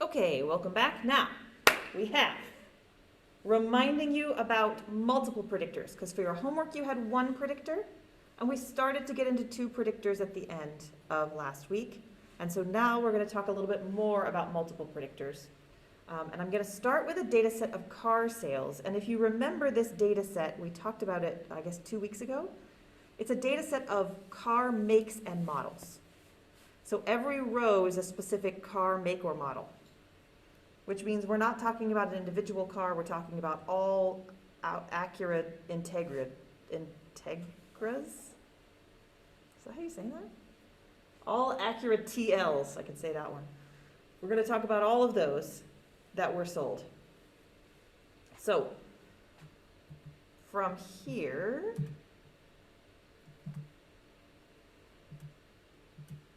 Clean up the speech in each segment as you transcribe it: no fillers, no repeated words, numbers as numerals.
Okay, welcome back. Now, we have reminding you about multiple predictors, because for your homework you had one predictor, and we started to get into two predictors at the end of last week. And so now we're going to talk a little bit more about multiple predictors. And I'm going to start with a data set of car sales. And if you remember this data set, we talked about it, I guess, 2 weeks ago. It's a data set of car makes and models. So every row is a specific car make or model, which means we're not talking about an individual car, we're talking about all accurate Integras. Is that how you say that? All accurate TLs, I can say that one. We're going to talk about all of those that were sold. So, from here,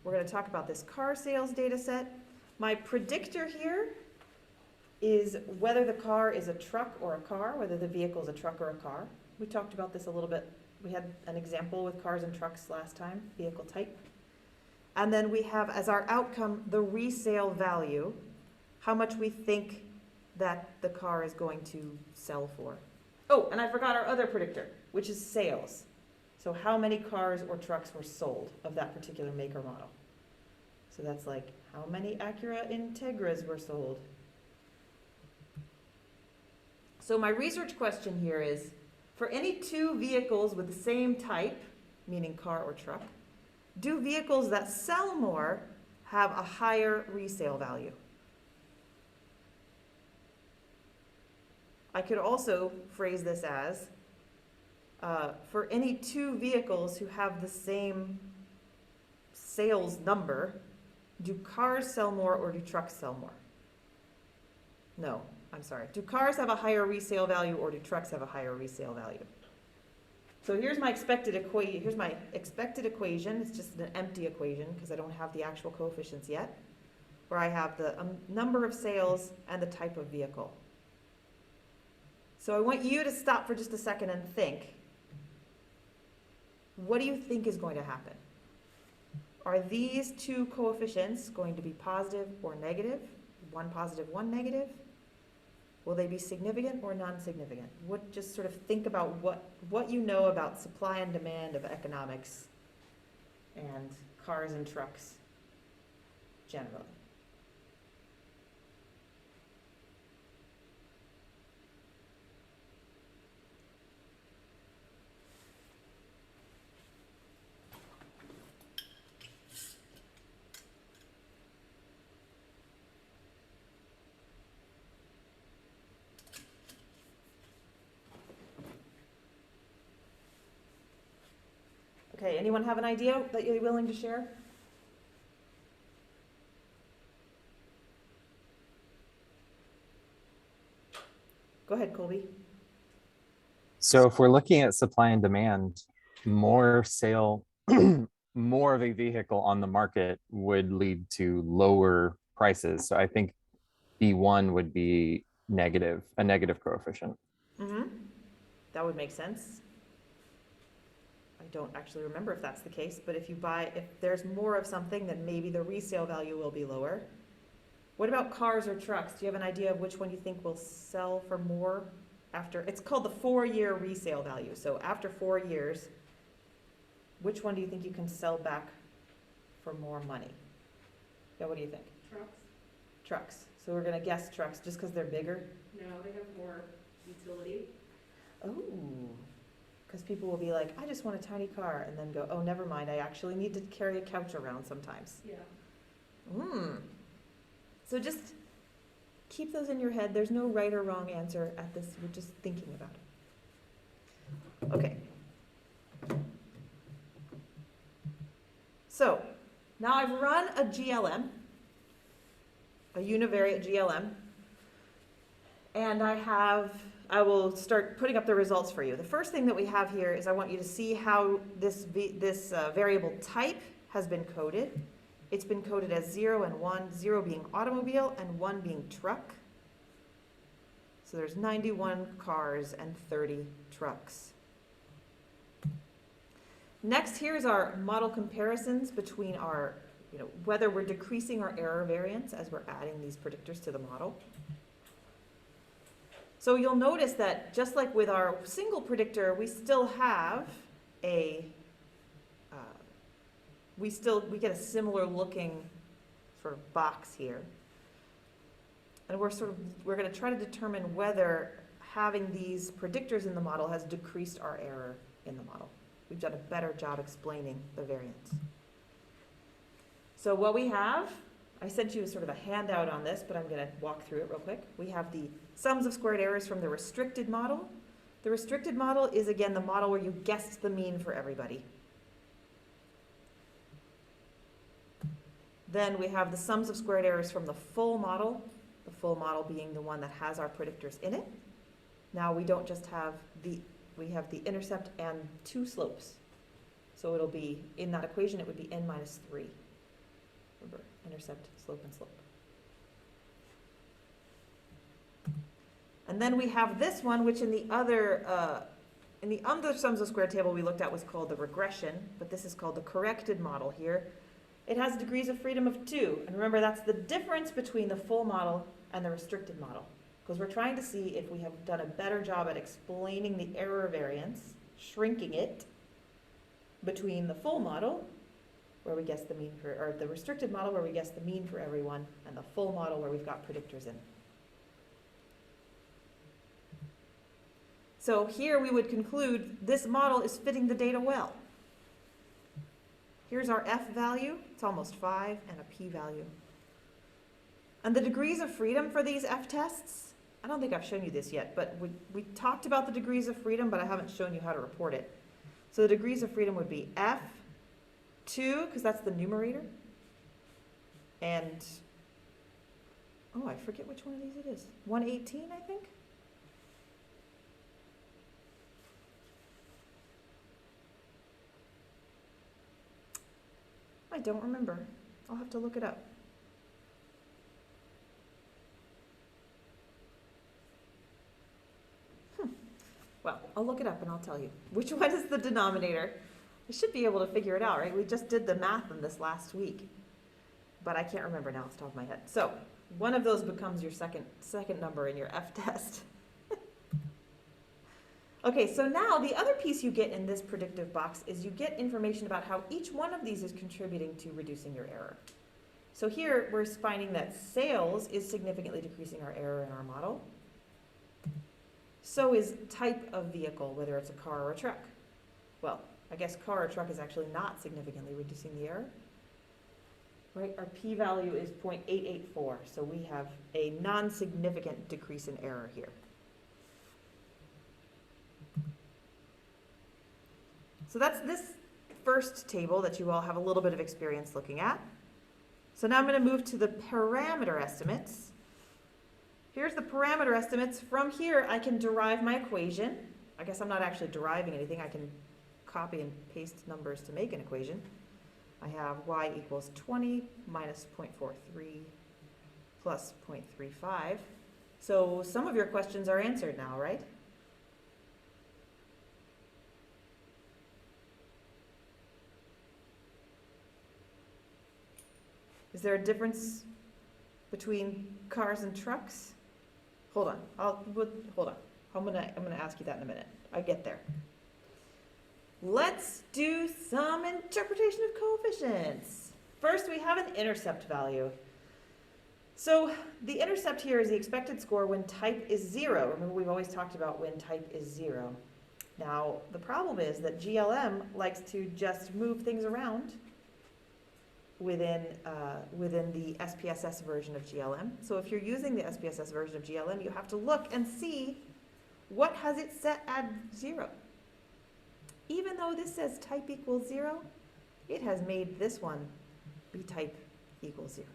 we're going to talk about this car sales data set. My predictor here is whether the car is a truck or a car, whether the vehicle is a truck or a car. We talked about this a little bit. We had an example with cars and trucks last time, vehicle type. And then we have as our outcome the resale value, how much we think that the car is going to sell for. Oh, and I forgot our other predictor, which is sales. So how many cars or trucks were sold of that particular make or model. So that's like, how many Acura Integras were sold? So my research question here is, for any two vehicles with the same type, meaning car or truck, do vehicles that sell more have a higher resale value? I could also phrase this as, for any two vehicles who have the same sales number, do cars sell more or do trucks sell more? No, I'm sorry. Do cars have a higher resale value or do trucks have a higher resale value? So here's my expected equation. It's just an empty equation because I don't have the actual coefficients yet, where I have the number of sales and the type of vehicle. So I want you to stop for just a second and think, what do you think is going to happen? Are these two coefficients going to be positive or negative? One positive, one negative? Will they be significant or non-significant? Just sort of think about what you know about supply and demand of economics and cars and trucks generally. Okay, anyone have an idea that you're willing to share? Go ahead, Colby. So if we're looking at supply and demand, more sale, more of a vehicle on the market would lead to lower prices. So I think B1 would be negative, a negative coefficient. Mm-hmm. That would make sense. I don't actually remember if that's the case, but if there's more of something, then maybe the resale value will be lower. What about cars or trucks? Do you have an idea of which one you think will sell for more after? It's called the 4-year resale value. So after 4 years, which one do you think you can sell back for more money? Yeah, what do you think? Trucks? Trucks. So we're going to guess trucks just because they're bigger? No, they have more utility. Oh. Because people will be like, I just want a tiny car, and then go, oh, never mind, I actually need to carry a couch around sometimes. Yeah. So just keep those in your head. There's no right or wrong answer at this. We're just thinking about it. Okay. So now I've run a GLM, a univariate GLM, and I will start putting up the results for you. The first thing that we have here is I want you to see how this variable type has been coded. It's been coded as 0 and 1, 0 being automobile and 1 being truck. So there's 91 cars and 30 trucks. Next, here's our model comparisons between our whether we're decreasing our error variance as we're adding these predictors to the model. So you'll notice that just like with our single predictor, we still have a, we get a similar looking sort of box here. And we're going to try to determine whether having these predictors in the model has decreased our error in the model. We've done a better job explaining the variance. So what we have, I sent you sort of a handout on this, but I'm going to walk through it real quick. We have the sums of squared errors from the restricted model. The restricted model is, again, the model where you guessed the mean for everybody. Then we have the sums of squared errors from the full model being the one that has our predictors in it. Now we don't just have we have the intercept and two slopes. So it'll be, in that equation, it would be n minus 3. Remember, intercept, slope, and slope. And then we have this one, which in the other sums of squared table we looked at was called the regression, but this is called the corrected model here. It has degrees of freedom of 2. And remember, that's the difference between the full model and the restricted model. Because we're trying to see if we have done a better job at explaining the error variance, shrinking it, between the full model, where we guess the mean for, or the restricted model where we guess the mean for everyone, and the full model where we've got predictors in. So here we would conclude this model is fitting the data well. Here's our F value, it's almost 5, and a P value. And the degrees of freedom for these F tests, I don't think I've shown you this yet, but we talked about the degrees of freedom, but I haven't shown you how to report it. So the degrees of freedom would be F2, because that's the numerator, and, oh, I forget which one of these it is. 118, I think? I don't remember. I'll have to look it up. Well, I'll look it up and I'll tell you. Which one is the denominator? I should be able to figure it out, right? We just did the math on this last week. But I can't remember now off the top of my head. So, one of those becomes your second number in your F test. Okay, so now the other piece you get in this predictive box is you get information about how each one of these is contributing to reducing your error. So here we're finding that sales is significantly decreasing our error in our model. So is type of vehicle, whether it's a car or a truck. Well, I guess car or truck is actually not significantly reducing the error. Right, our p-value is 0.884, so we have a non-significant decrease in error here. So that's this first table that you all have a little bit of experience looking at. So now I'm going to move to the parameter estimates. Here's the parameter estimates. From here, I can derive my equation. I guess I'm not actually deriving anything. I can copy and paste numbers to make an equation. I have y equals 20 minus 0.43 plus 0.35. So some of your questions are answered now, right? Is there a difference between cars and trucks? Hold on. Hold on. I'm gonna ask you that in a minute. I get there. Let's do some interpretation of coefficients. First, we have an intercept value. So the intercept here is the expected score when type is 0. Remember, we've always talked about when type is 0. Now, the problem is that GLM likes to just move things around within the SPSS version of GLM. So if you're using the SPSS version of GLM, you have to look and see what has it set at 0. Even though this says type equals 0, it has made this one be type equals 0.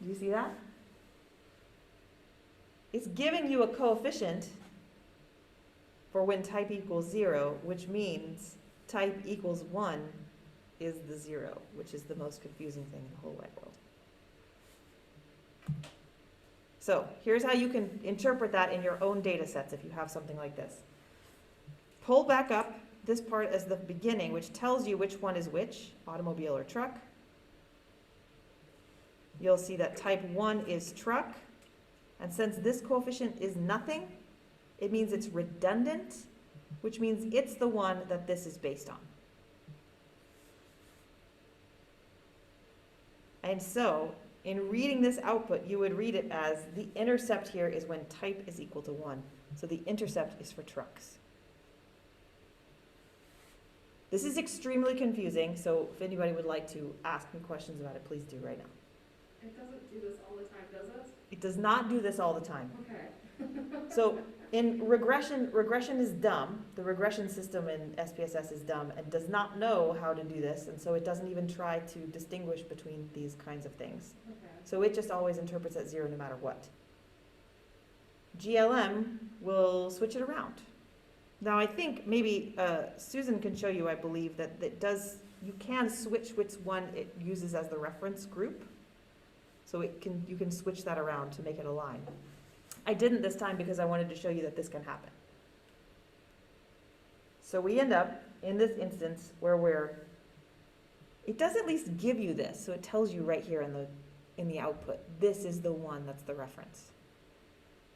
Do you see that? It's giving you a coefficient for when type equals 0, which means type equals 1 is the 0, which is the most confusing thing in the whole wide world. So here's how you can interpret that in your own data sets if you have something like this. Pull back up this part as the beginning, which tells you which one is which, automobile or truck. You'll see that type 1 is truck. And since this coefficient is nothing, it means it's redundant, which means it's the one that this is based on. And so, in reading this output, you would read it as the intercept here is when type is equal to 1. So the intercept is for trucks. This is extremely confusing, so if anybody would like to ask me questions about it, please do right now. It doesn't do this all the time, does it? It does not do this all the time. Okay. So in regression is dumb. The regression system in SPSS is dumb and does not know how to do this, and so it doesn't even try to distinguish between these kinds of things. Okay. So it just always interprets at 0 no matter what. GLM will switch it around. Now I think maybe Susan can show you, I believe, that you can switch which one it uses as the reference group. So you can switch that around to make it align. I didn't this time because I wanted to show you that this can happen. So we end up in this instance where it does at least give you this, so it tells you right here in the output, this is the one that's the reference,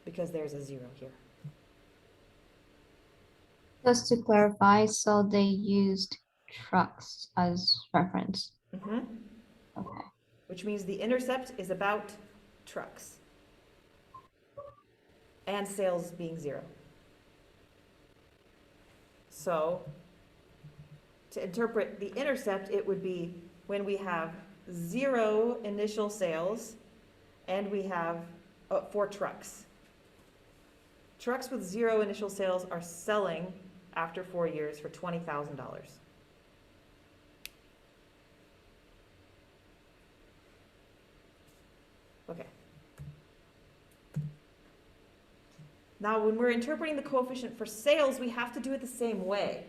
because there's a 0 here. Just to clarify, so they used trucks as reference. Mm-hmm. Okay. Which means the intercept is about trucks and sales being 0. So to interpret the intercept, it would be when we have 0 initial sales and we have 4 trucks. Trucks with 0 initial sales are selling after 4 years for $20,000. Okay. Now, when we're interpreting the coefficient for sales, we have to do it the same way.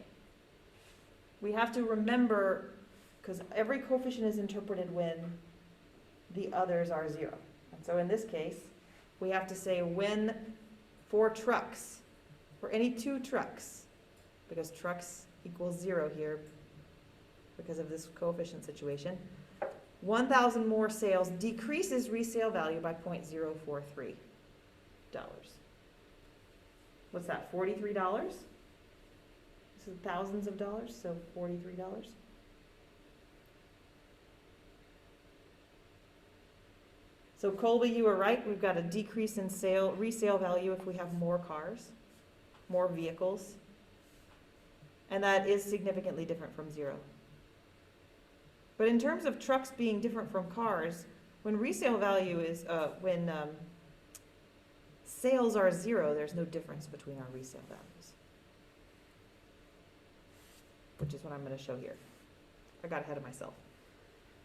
We have to remember, because every coefficient is interpreted when the others are 0. And so in this case, we have to say when for trucks, for any 2 trucks, because trucks equals 0 here because of this coefficient situation, 1,000 more sales decreases resale value by $0.043. What's that, $43? This is thousands of dollars, so $43. So Colby, you were right. We've got a decrease in resale value if we have more cars, more vehicles. And that is significantly different from 0. But in terms of trucks being different from cars, when resale value is, when sales are 0, there's no difference between our resale values. Which is what I'm going to show here. I got ahead of myself.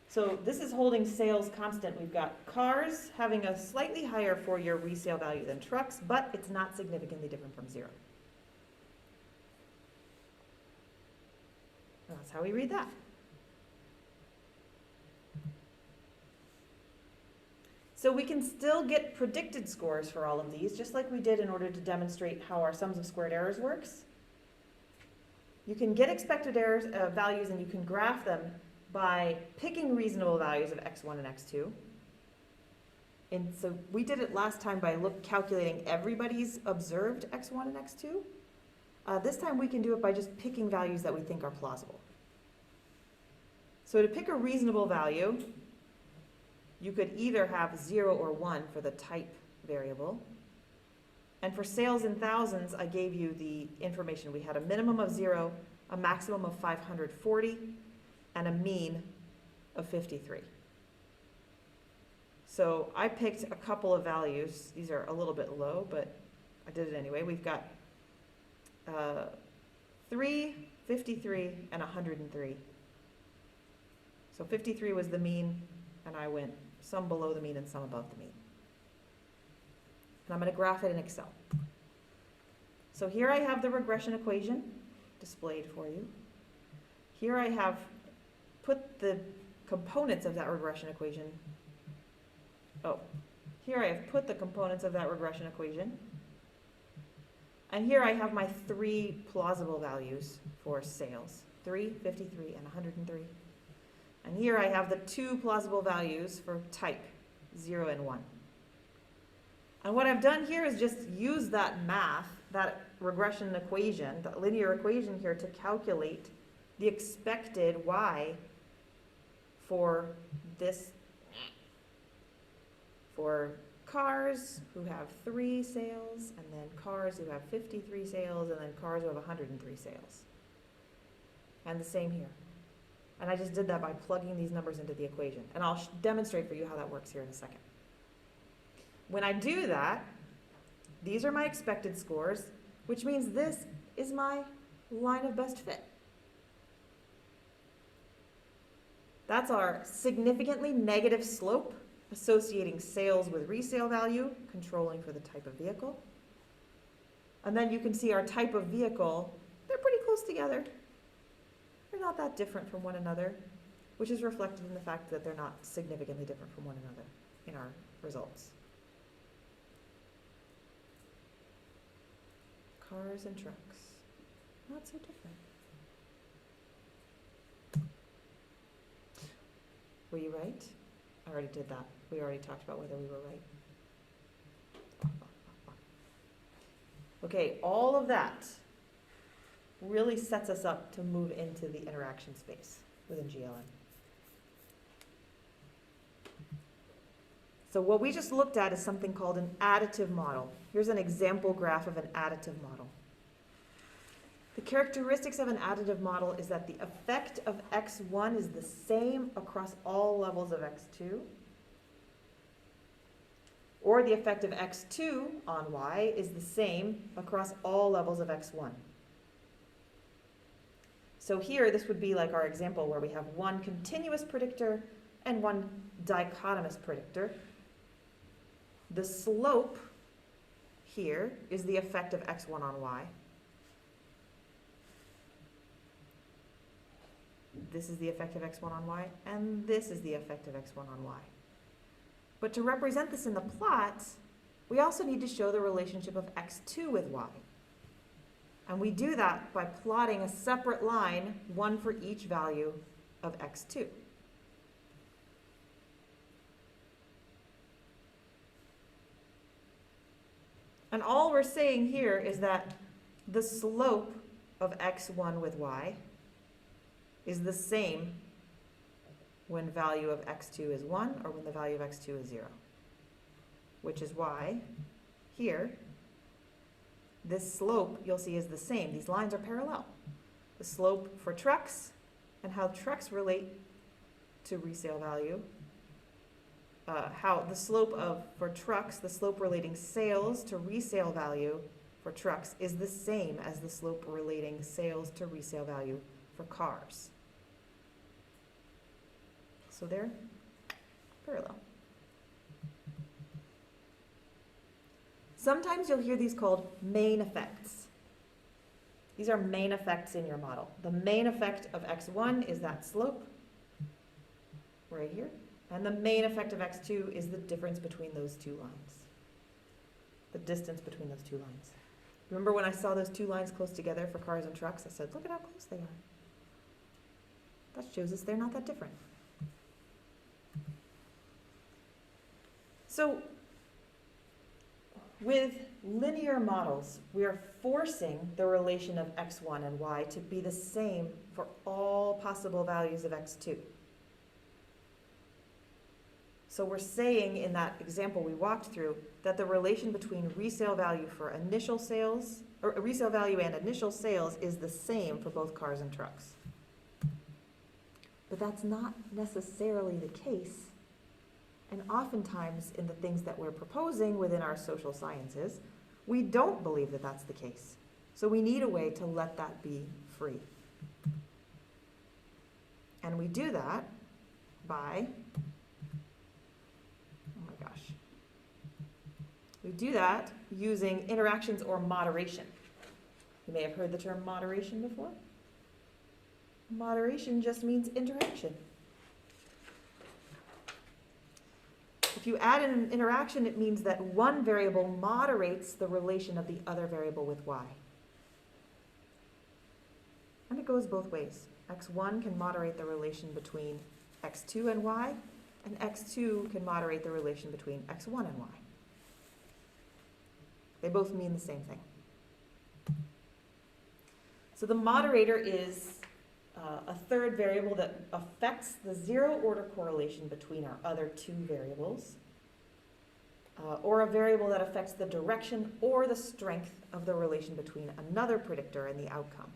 So this is holding sales constant. We've got cars having a slightly higher 4-year resale value than trucks, but it's not significantly different from 0. And that's how we read that. So we can still get predicted scores for all of these, just like we did in order to demonstrate how our sums of squared errors works. You can get expected errors values and you can graph them by picking reasonable values of x1 and x2. And so we did it last time by calculating everybody's observed x1 and x2. This time we can do it by just picking values that we think are plausible. So to pick a reasonable value, you could either have 0 or 1 for the type variable. And for sales in thousands, I gave you the information. We had a minimum of 0, a maximum of 540, and a mean of 53. So I picked a couple of values. These are a little bit low, but I did it anyway. We've got 3, 53, and 103. So 53 was the mean, and I went some below the mean and some above the mean. And I'm going to graph it in Excel. So here I have the regression equation displayed for you. Here I have put the components of that regression equation. Here I have put the components of that regression equation. And here I have my 3 plausible values for sales, 3, 53, and 103. And here I have the 2 plausible values for type, 0 and 1. And what I've done here is just use that math, that regression equation, that linear equation here to calculate the expected y for this, for cars who have 3 sales, and then cars who have 53 sales, and then cars who have 103 sales. And the same here. And I just did that by plugging these numbers into the equation. And I'll demonstrate for you how that works here in a second. When I do that, these are my expected scores, which means this is my line of best fit. That's our significantly negative slope, associating sales with resale value, controlling for the type of vehicle. And then you can see our type of vehicle, they're pretty close together. They're not that different from one another, which is reflected in the fact that they're not significantly different from one another in our results. Cars and trucks, not so different. Were you right? I already did that. We already talked about whether we were right. Okay, all of that really sets us up to move into the interaction space within GLM. So what we just looked at is something called an additive model. Here's an example graph of an additive model. The characteristics of an additive model is that the effect of x1 is the same across all levels of x2, or the effect of x2 on y is the same across all levels of x1. So here, this would be like our example where we have one continuous predictor and one dichotomous predictor. The slope here is the effect of x1 on y. This is the effect of x1 on y, and this is the effect of x1 on y. But to represent this in the plot, we also need to show the relationship of x2 with y. And we do that by plotting a separate line, one for each value of x2. And all we're saying here is that the slope of x1 with y is the same when value of x2 is 1 or when the value of x2 is 0. Which is why here, this slope you'll see is the same. These lines are parallel. The slope for trucks and how trucks relate to resale value. How the slope for trucks, the slope relating sales to resale value for trucks is the same as the slope relating sales to resale value for cars. So they're parallel. Sometimes you'll hear these called main effects. These are main effects in your model. The main effect of x1 is that slope right here. And the main effect of x2 is the difference between those two lines. The distance between those two lines. Remember when I saw those two lines close together for cars and trucks, I said, look at how close they are. That shows us they're not that different. So, with linear models, we are forcing the relation of x1 and y to be the same for all possible values of x2. So we're saying in that example we walked through that the relation between resale value for initial sales, or resale value and initial sales is the same for both cars and trucks. But that's not necessarily the case. And oftentimes in the things that we're proposing within our social sciences, we don't believe that that's the case. So we need a way to let that be free. And we do that by, oh my gosh, we do that using interactions or moderation. You may have heard the term moderation before. Moderation just means interaction. If If you add an interaction, it means that one variable moderates the relation of the other variable with y. And it goes both ways. x1 can moderate the relation between x2 and y, and x2 can moderate the relation between x1 and y. They both mean the same thing. So the moderator is a third variable that affects the zero order correlation between our other two variables, or a variable that affects the direction or the strength of the relation between another predictor and the outcome.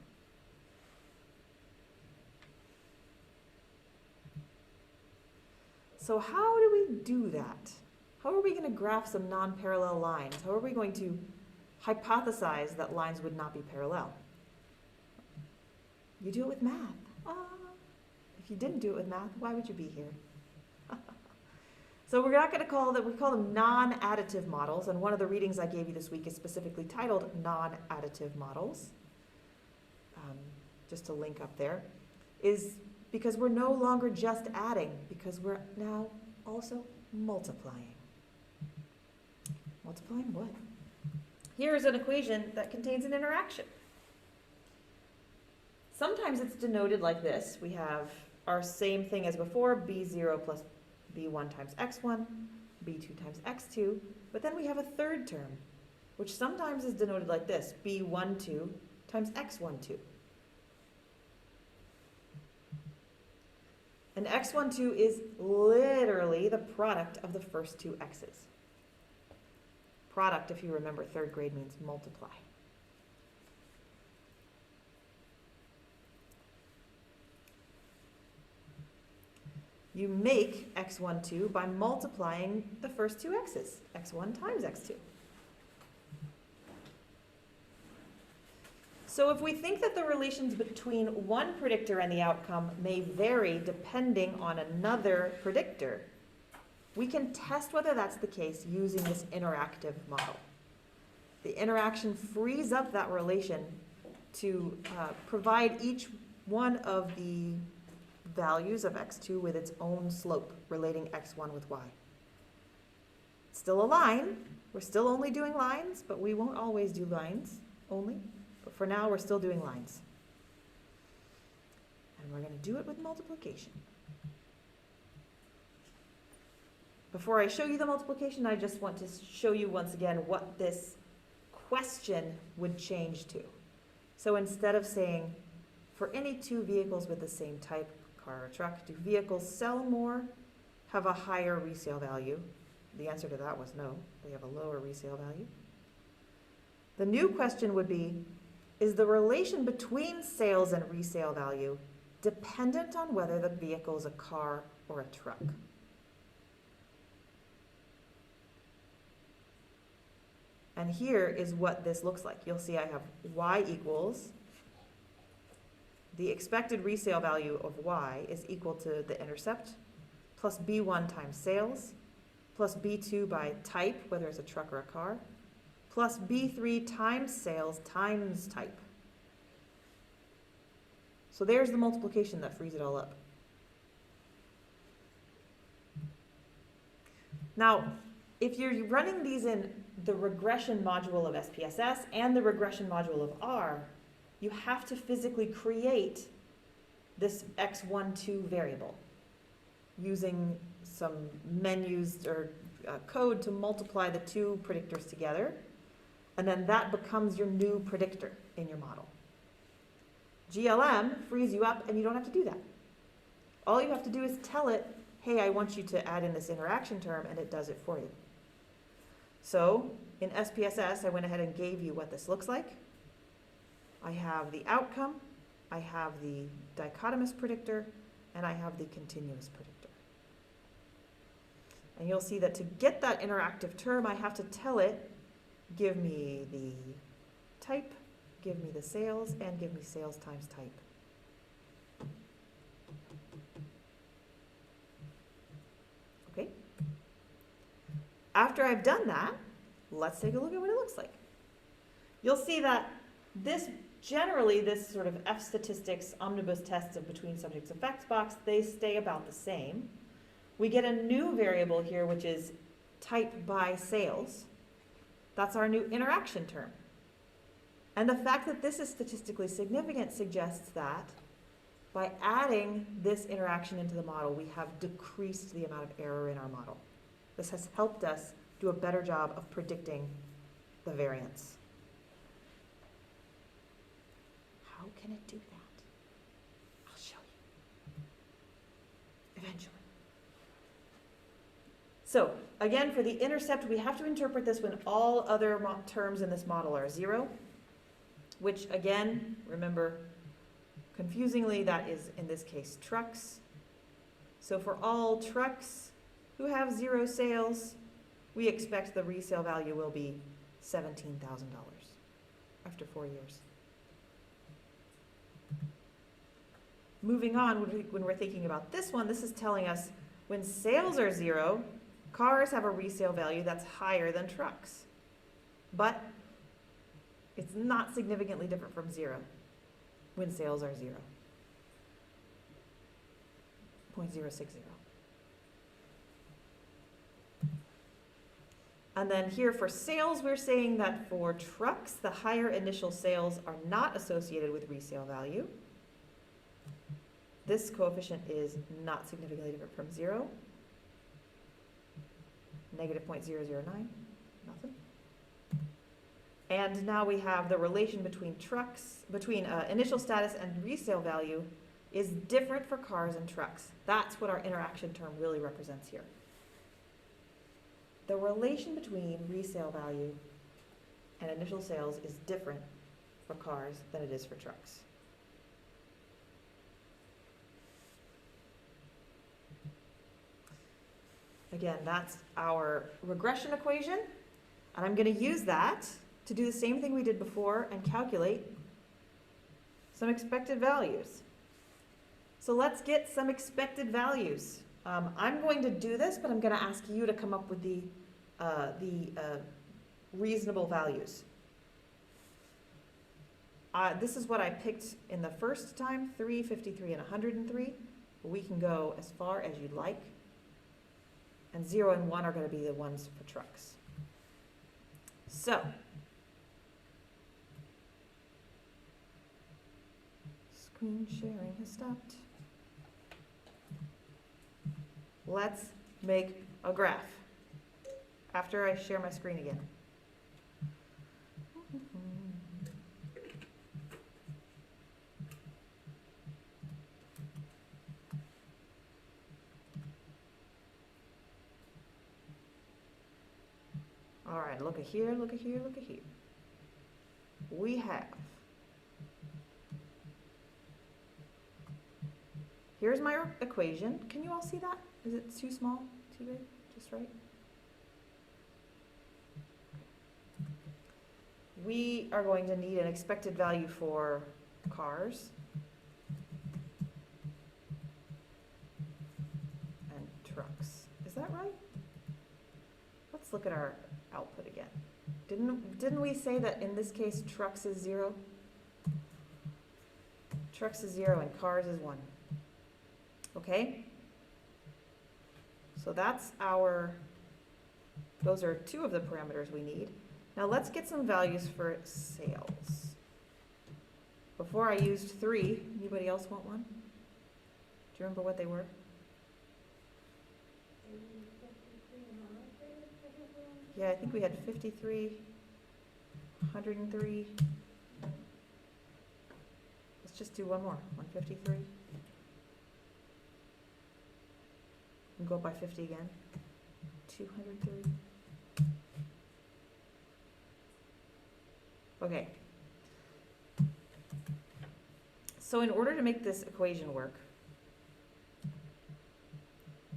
So how do we do that? How are we going to graph some non-parallel lines? How are we going to hypothesize that lines would not be parallel? You do it with math. If you didn't do it with math, why would you be here? So we're not going to call that, we call them non-additive models, and one of the readings I gave you this week is specifically titled non-additive models. Just to link up there, is because we're no longer just adding, because we're now also multiplying. Multiplying what? Here is an equation that contains an interaction. Sometimes it's denoted like this. We have our same thing as before, b0 plus b1 times x1, b2 times x2, but then we have a third term, which sometimes is denoted like this, b12 times x12. And x12 is literally the product of the first two x's. Product, if you remember, third grade means multiply. You make x12 by multiplying the first two x's, x1 times x2. So if we think that the relations between one predictor and the outcome may vary depending on another predictor, we can test whether that's the case using this interactive model. The interaction frees up that relation to provide each one of the values of x2 with its own slope relating x1 with y. It's still a line. We're still only doing lines, but we won't always do lines only. But for now, we're still doing lines. And we're going to do it with multiplication. Before I show you the multiplication, I just want to show you once again what this question would change to. So instead of saying, for any two vehicles with the same type, car or truck, do vehicles sell more, have a higher resale value? The answer to that was no. They have a lower resale value. The new question would be, is the relation between sales and resale value dependent on whether the vehicle is a car or a truck? And here is what this looks like. You'll see I have y equals the expected resale value of y is equal to the intercept plus b1 times sales plus b2 by type, whether it's a truck or a car, plus b3 times sales times type. So there's the multiplication that frees it all up. Now, if you're running these in the regression module of SPSS and the regression module of R, you have to physically create this x12 variable using some menus or code to multiply the two predictors together, and then that becomes your new predictor in your model. GLM frees you up and you don't have to do that. All you have to do is tell it, hey, I want you to add in this interaction term, and it does it for you. So in SPSS, I went ahead and gave you what this looks like. I have the outcome, I have the dichotomous predictor, and I have the continuous predictor. And you'll see that to get that interactive term, I have to tell it, give me the type, give me the sales, and give me sales times type. Okay? After I've done that, let's take a look at what it looks like. You'll see that this sort of F statistics omnibus tests of between subjects effects box, they stay about the same. We get a new variable here, which is type by sales. That's our new interaction term. And the fact that this is statistically significant suggests that by adding this interaction into the model, we have decreased the amount of error in our model. This has helped us do a better job of predicting the variance. How can it do that? I'll show you eventually. So again, for the intercept, we have to interpret this when all other terms in this model are 0, which again, remember, confusingly, that is in this case trucks. So for all trucks who have 0 sales, we expect the resale value will be $17,000 after 4 years. Moving on, when we're thinking about this one, this is telling us when sales are 0, cars have a resale value that's higher than trucks. But it's not significantly different from 0 when sales are 0. 0.060. And then here for sales, we're saying that for trucks, the higher initial sales are not associated with resale value. This coefficient is not significantly different from 0. Negative 0.009, nothing. And now we have the relation between initial status and resale value is different for cars and trucks. That's what our interaction term really represents here. The relation between resale value and initial sales is different for cars than it is for trucks. Again, that's our regression equation, and I'm going to use that to do the same thing we did before and calculate some expected values. So let's get some expected values. I'm going to do this, but I'm going to ask you to come up with the reasonable values. This is what I picked in the first time, 3, 53, and 103. We can go as far as you'd like. And 0 and 1 are going to be the ones for trucks. So, screen sharing has stopped. Let's make a graph after I share my screen again. All right, look at here, look at here, look at here. We have, here's my equation. Can you all see that? Is it too small, too big, just right? We are going to need an expected value for cars and trucks. Is that right? Let's look at our output again. Didn't we say that in this case trucks is 0? Trucks is 0 and cars is 1. Okay? So that's those are 2 of the parameters we need. Now let's get some values for sales. Before I used 3, anybody else want one? Do you remember what they were? Yeah, I think we had 53, 103. Let's just do one more, 153. And go up by 50 again. 203. Okay. So in order to make this equation work,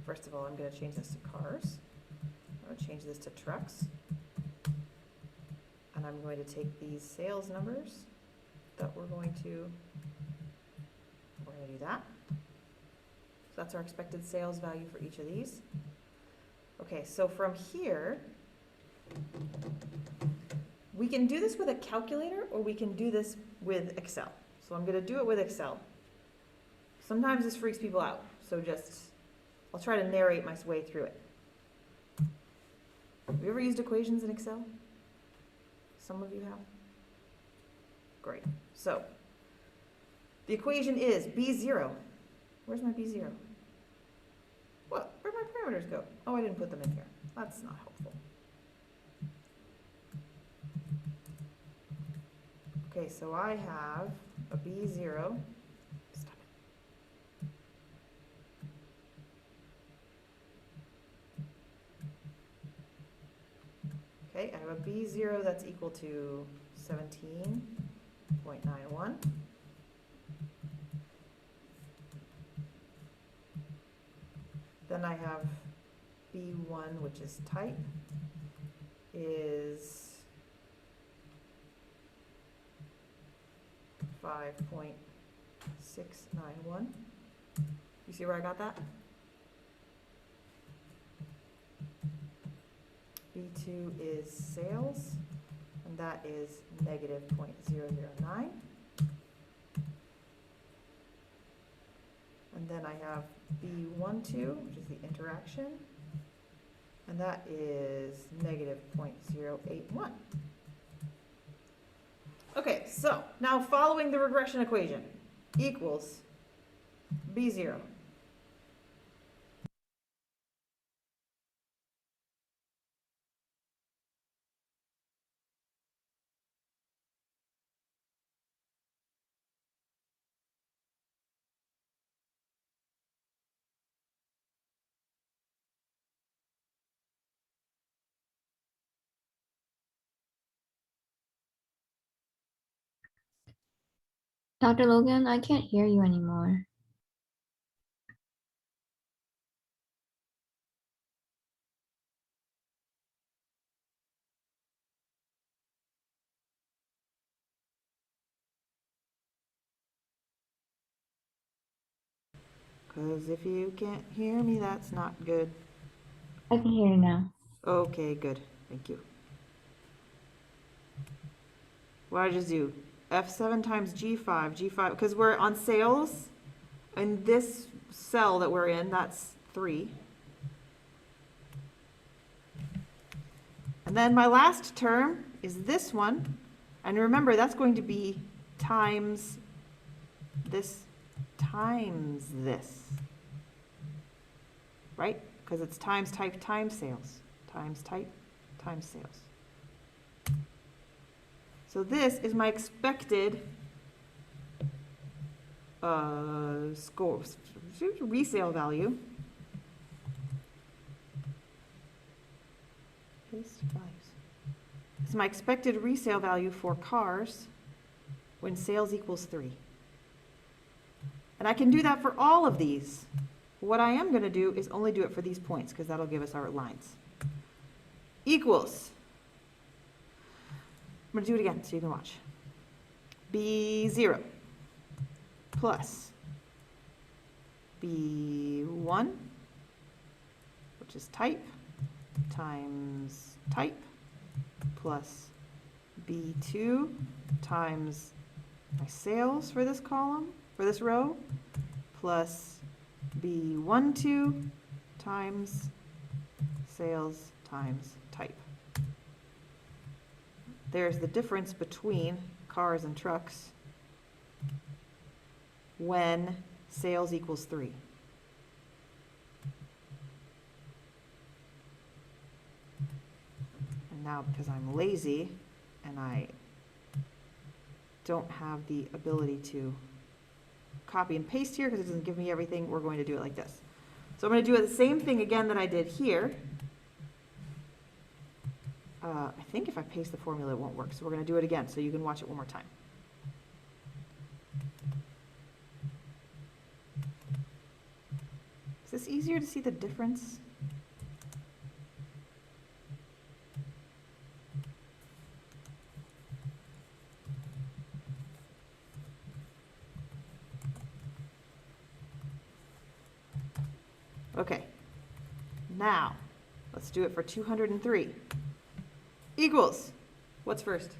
first of all, I'm going to change this to cars. I'm going to change this to trucks. And I'm going to take these sales numbers that we're going to do that. So that's our expected sales value for each of these. Okay, so from here, we can do this with a calculator or we can do this with Excel. So I'm going to do it with Excel. Sometimes this freaks people out, so just I'll try to narrate my way through it. Have you ever used equations in Excel? Some of you have? Great. So, the equation is B0. Where's my B0? What? Where'd my parameters go? Oh, I didn't put them in here. That's not helpful. Okay, so I have a B0. Stop it. Okay, I have a B0 that's equal to 17.91. Then I have B1, which is type, is 5.691. You see where I got that? B2 is sales, and that is negative 0.009. And then I have B12, which is the interaction, and that is negative 0.081. Okay, so now following the regression equation equals B0. Dr. Logan, I can't hear you anymore. Because if you can't hear me, that's not good. I can hear you now. Okay, good. Thank you. What did I just do? F7 times G5, because we're on sales, and this cell that we're in, that's 3. And then my last term is this one, and remember, that's going to be times this times this, right? Because it's times type times sales, times type times sales. So this is my expected resale value. It's my expected resale value for cars when sales equals 3. And I can do that for all of these. What I am going to do is only do it for these points because that'll give us our lines. Equals. I'm going to do it again so you can watch. B0 plus B1, which is type, times type, plus B2 times my sales for this column, for this row, plus B12 times sales times type. There's the difference between cars and trucks when sales equals 3. And now because I'm lazy and I don't have the ability to copy and paste here because it doesn't give me everything, we're going to do it like this. So I'm going to do the same thing again that I did here. I think if I paste the formula, it won't work. So we're going to do it again so you can watch it one more time. Is this easier to see the difference? Okay. Now, let's do it for 203. Equals, what's first?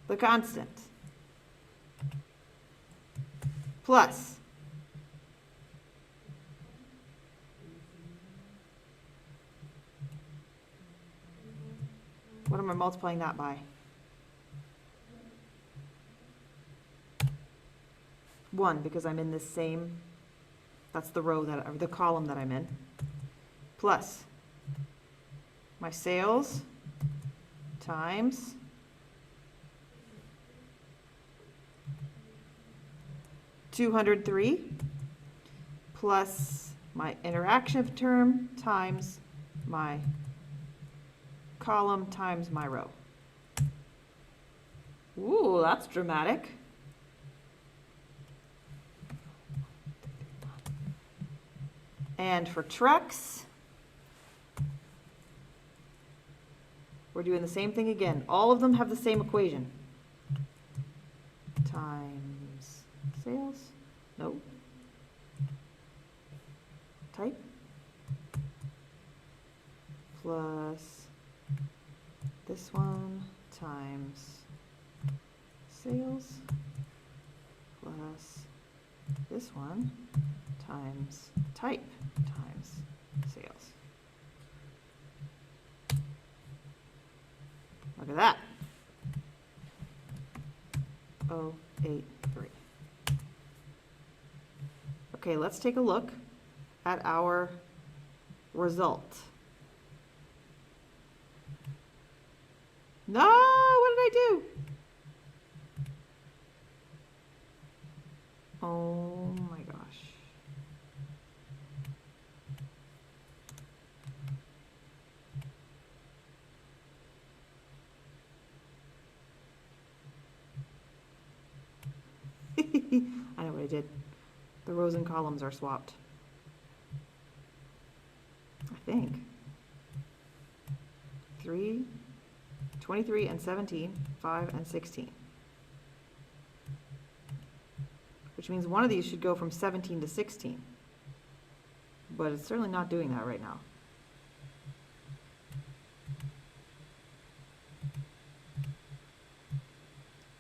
The constant. plus what am I multiplying that by? 1, because I'm in this same, that's the row that, or the column that I'm in, plus my sales times $203 plus my interaction term times my column times my row. Ooh, that's dramatic. And for trucks, we're doing the same thing again. All of them have the same equation. Times sales, no. Type. Plus this one times sales plus this one times type times sales. Look at that. 083. Okay, let's take a look at our result. No, what did I do? Oh my gosh. I know what I did. The rows and columns are swapped. I think. 3, 23 and 17, 5 and 16. Which means one of these should go from 17 to 16. But it's certainly not doing that right now.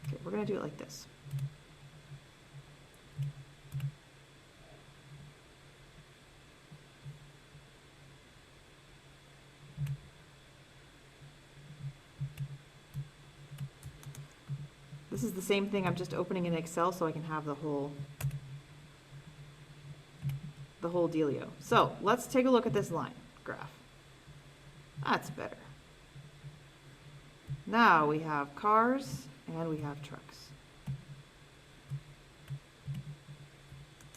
Okay, we're going to do it like this. This is the same thing, I'm just opening in Excel so I can have the whole dealio. So let's take a look at this line graph. That's better. Now we have cars and we have trucks.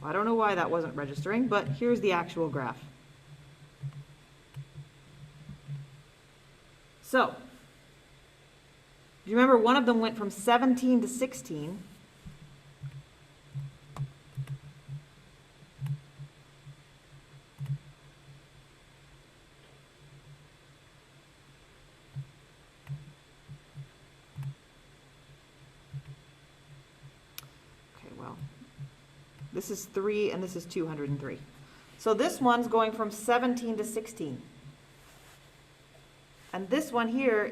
I don't know why that wasn't registering, but here's the actual graph. So, do you remember one of them went from 17 to 16? Okay, well, this is 3 and this is 203. So this one's going from 17 to 16. And this one here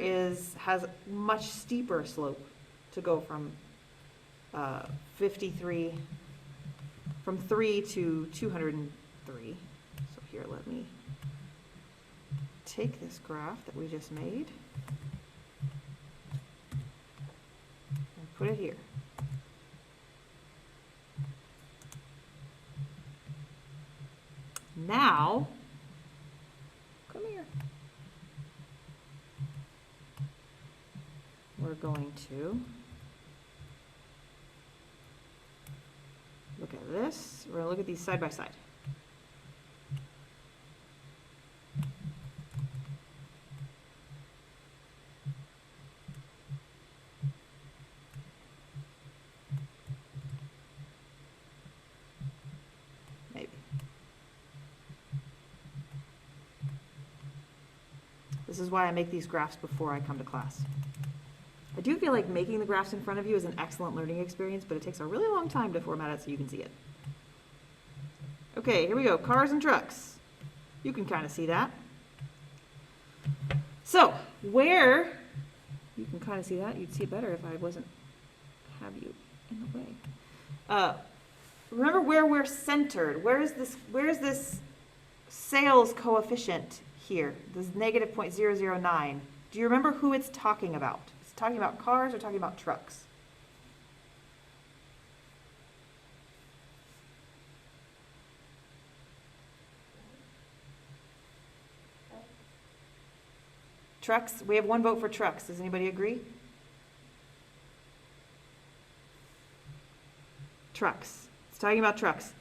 has much steeper slope to go from 53, from 3 to 203. So here, let me take this graph that we just made and put it here. Now, come here. We're going to look at this. We're going to look at these side by side. Maybe. This is why I make these graphs before I come to class. I do feel like making the graphs in front of you is an excellent learning experience, but it takes a really long time to format it so you can see it. Okay, here we go, cars and trucks. You can kind of see that. So, where, you can kind of see that, you'd see it better if I wasn't, have you in the way. remember where we're centered. Where is this sales coefficient here? This negative 0.009. Do you remember who it's talking about? It's talking about cars or talking about trucks? Trucks, we have one vote for trucks. Does anybody agree? Trucks. It's talking about trucks.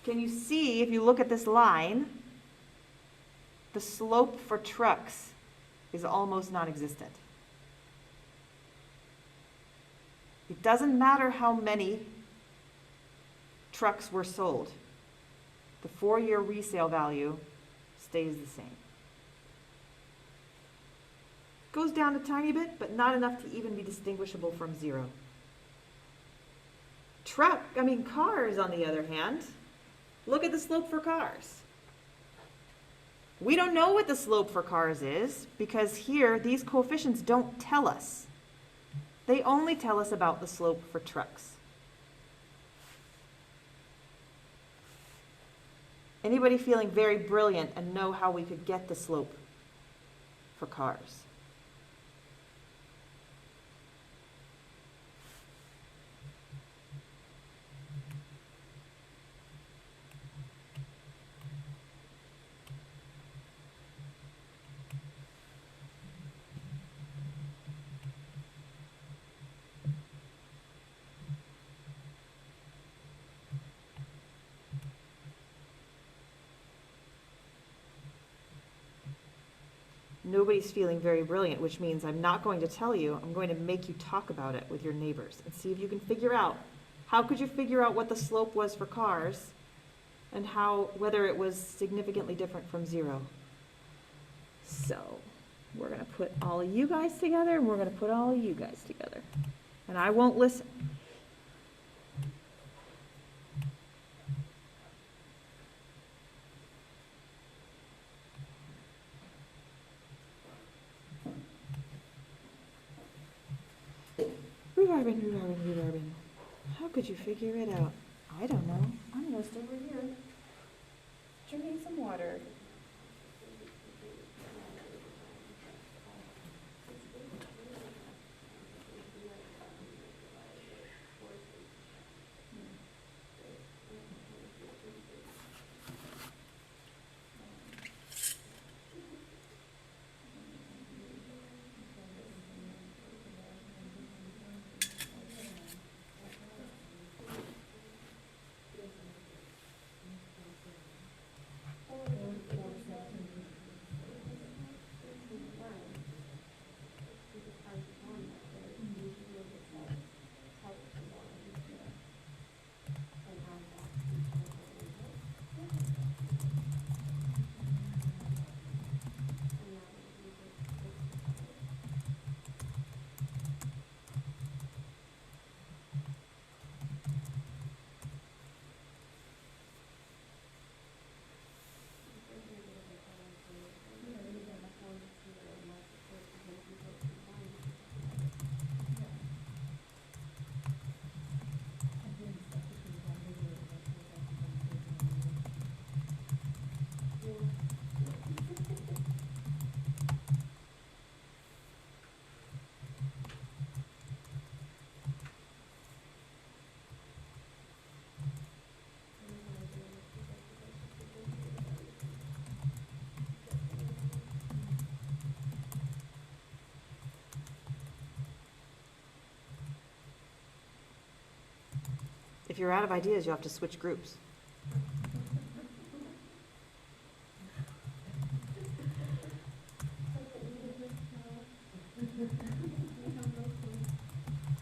Can you see, if you look at this line, the slope for trucks is almost non-existent. It doesn't matter how many trucks were sold. The 4-year resale value stays the same. Goes down a tiny bit, but not enough to even be distinguishable from zero. Cars, on the other hand, look at the slope for cars. We don't know what the slope for cars is because here, these coefficients don't tell us. They only tell us about the slope for trucks. Anybody feeling very brilliant and know how we could get the slope for cars? Nobody's feeling very brilliant, which means I'm not going to tell you. I'm going to make you talk about it with your neighbors and see if you can figure out. How could you figure out what the slope was for cars and whether it was significantly different from zero? So we're going to put all of you guys together and we're going to put all of you guys together. And I won't listen. Rhubarb. How could you figure it out? I don't know. I'm just over here drinking some water. If you're out of ideas, you'll have to switch groups.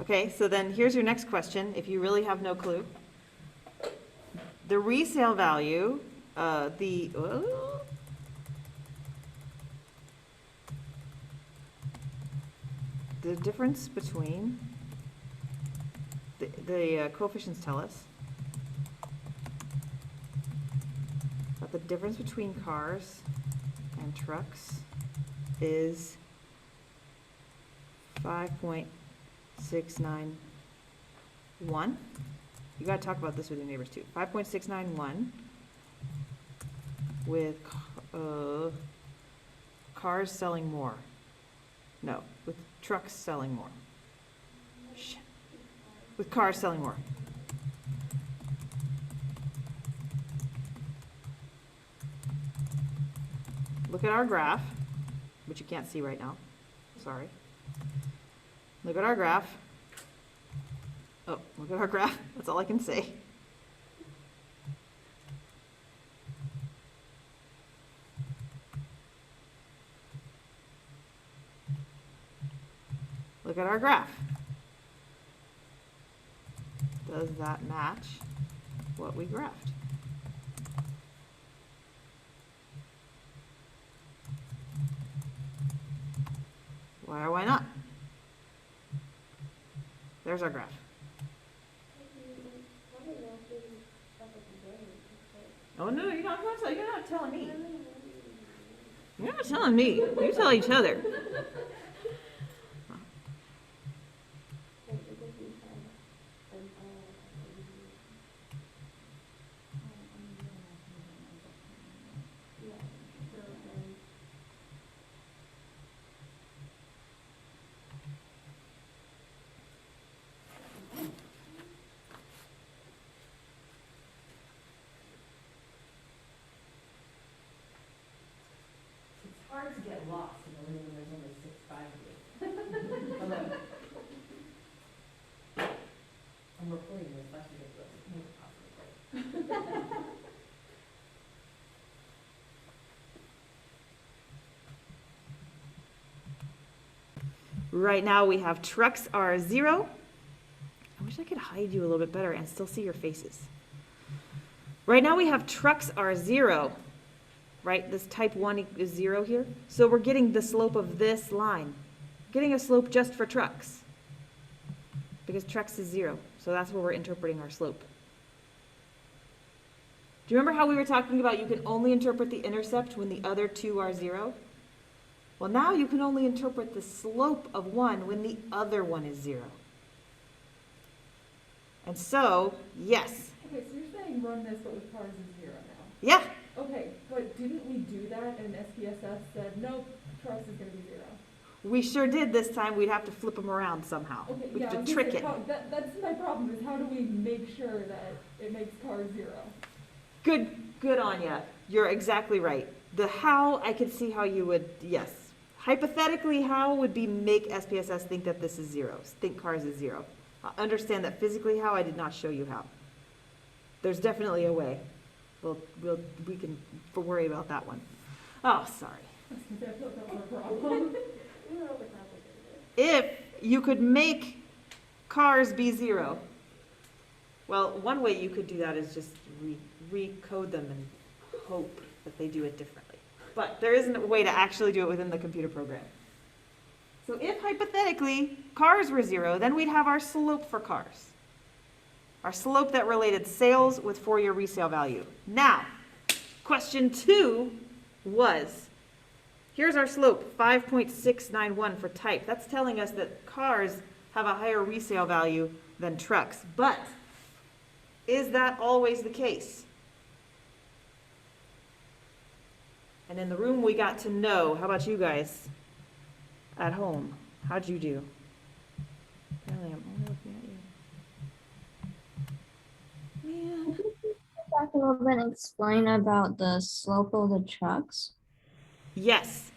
Okay, so then here's your next question, if you really have no clue. The resale value, the difference between, the coefficients tell us that the difference between cars and trucks is 5.691. You gotta talk about this with your neighbors too. 5.691 with cars selling more. No, with trucks selling more. Shit. With cars selling more. Look at our graph, which you can't see right now. Sorry. Look at our graph. Oh, look at our graph. That's all I can say. Look at our graph. Does that match what we graphed? Why or why not? There's our graph. Oh no, you're not telling me. You're not telling me. You tell each other. It's hard to get lost in a room when there's only 6 5 of you. I'm recording this, I should get this. Possibly. Right now we have trucks are 0. I wish I could hide you a little bit better and still see your faces. Right now we have trucks are 0, right? This type 1 is 0 here. So we're getting the slope of this line. Getting a slope just for trucks. Because trucks is 0. So that's where we're interpreting our slope. Do you remember how we were talking about you can only interpret the intercept when the other two are 0? Well, now you can only interpret the slope of one when the other one is 0. And so, yes. Okay, so you're saying run this, but with cars is 0 now. Yeah. Okay, but didn't we do that and SPSS said, nope, trucks is gonna be 0? We sure did this time. We'd have to flip them around somehow. Okay, We yeah, have I was to gonna trick say, it. that's my problem, is how do we make sure that it makes cars 0? Good on ya. You're exactly right. The how, I could see how you would, yes. Hypothetically, how would be make SPSS think that this is 0, think cars is 0. I understand that physically how, I did not show you how. There's definitely a way. We can worry about that one. Oh, sorry. I feel like that was our problem. If you could make cars be 0, well, one way you could do that is just recode them and hope that they do it differently. But there isn't a way to actually do it within the computer program. So if hypothetically cars were 0, then we'd have our slope for cars. Our slope that related sales with 4-year resale value. Now, question 2 was, here's our slope, 5.691 for type. That's telling us that cars have a higher resale value than trucks. But is that always the case? And in the room we got to know. How about you guys at home? How'd you do? Apparently I'm only looking at you. Man. Talk a little bit and explain about the slope of the trucks. Yes.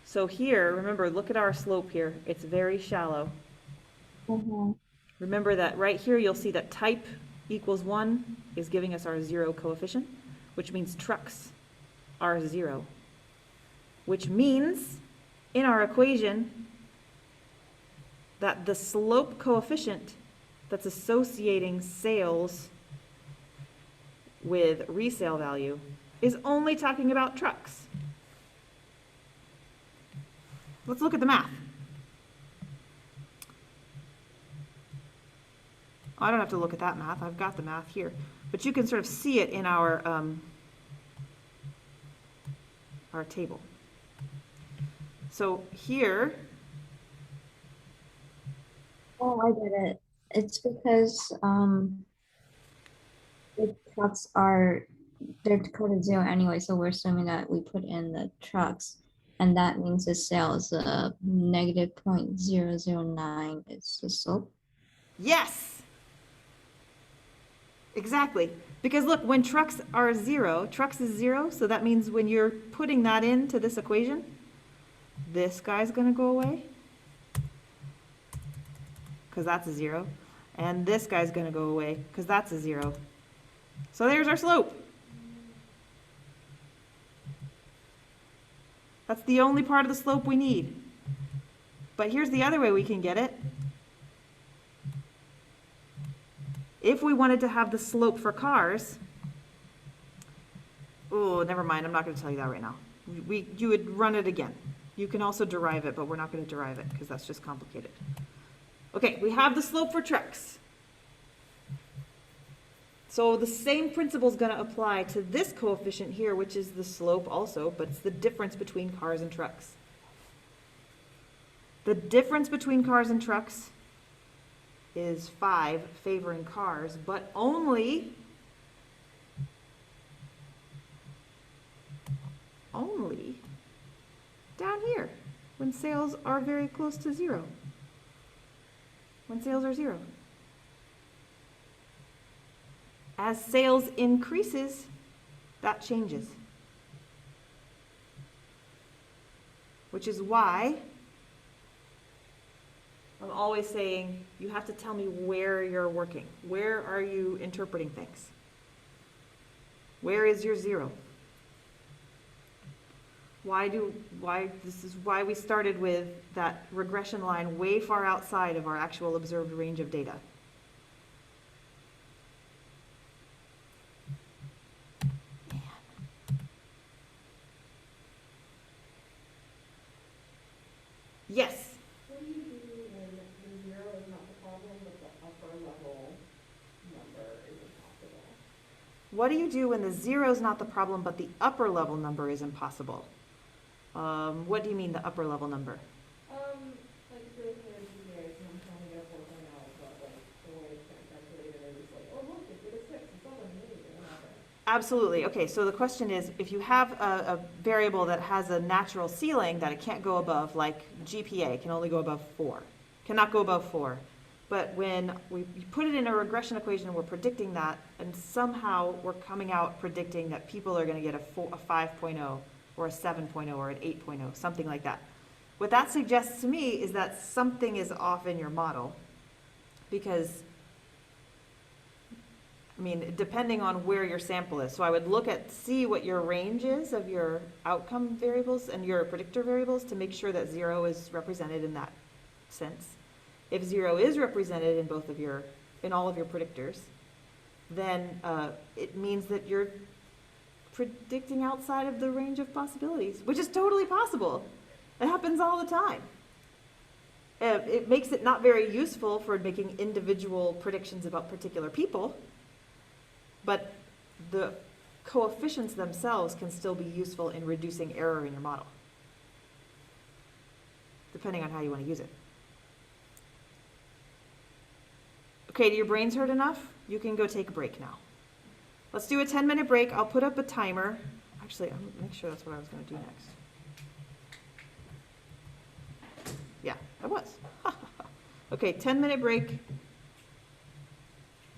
So here, remember, look at our slope here. It's very shallow. Remember that right here, you'll see that type equals 1 is giving us our 0 coefficient, which means trucks are 0. Which means, in our equation, that the slope coefficient that's associating sales with resale value is only talking about trucks. Let's look at the math. I don't have to look at that math. I've got the math here. But you can sort of see it in our table. So here, Oh, I get it. It's because the trucks are, they're coded 0 anyway, so we're assuming that we put in the trucks, and that means the sales negative 0.009 is the slope. Yes. Exactly. Because look, when trucks are 0, trucks is 0, so that means when you're putting that into this equation, this guy's gonna go away, because that's a 0, and this guy's gonna go away, because that's a 0. So there's our slope. That's the only part of the slope we need. But here's the other way we can get it. If we wanted to have the slope for cars, oh, never mind, I'm not going to tell you that right now. You would run it again. You can also derive it, but we're not going to derive it because that's just complicated. Okay, we have the slope for trucks. So the same principle is going to apply to this coefficient here, which is the slope also, but it's the difference between cars and trucks. The difference between cars and trucks is 5 favoring cars, but only down here when sales are very close to 0. When sales are 0. As sales increases, that changes. Which is why I'm always saying, you have to tell me where you're working. Where are you interpreting things? Where is your 0? This is why we started with that regression line way far outside of our actual observed range of data. Man. Yes. What do you do when the 0 is not the problem, but the upper level number is impossible? What do you do when the 0 is not the problem, but the upper level number is impossible? What do you mean the upper level number? Like if you're looking at a GPA and I'm trying to get a 4.0, but like the way it's kind of calculated is just like, oh look, it's a 6, it's 7, 8, or whatever. Absolutely. Okay, so the question is, if you have a variable that has a natural ceiling that it can't go above, like GPA can only go above 4, cannot go above 4. But when we put it in a regression equation, we're predicting that, and somehow we're coming out predicting that people are going to get a 5.0 or a 7.0 or an 8.0, something like that. What that suggests to me is that something is off in your model, because I mean, depending on where your sample is. So I would see what your range is of your outcome variables and your predictor variables to make sure that 0 is represented in that sense. If 0 is represented in all of your predictors, then it means that you're predicting outside of the range of possibilities, which is totally possible. It happens all the time. It makes it not very useful for making individual predictions about particular people, but the coefficients themselves can still be useful in reducing error in your model, depending on how you want to use it. Okay, do your brains hurt enough? You can go take a break now. Let's do a 10-minute break. I'll put up a timer. Actually, I'm gonna make sure that's what I was going to do next. Yeah, I was. Okay, 10-minute break.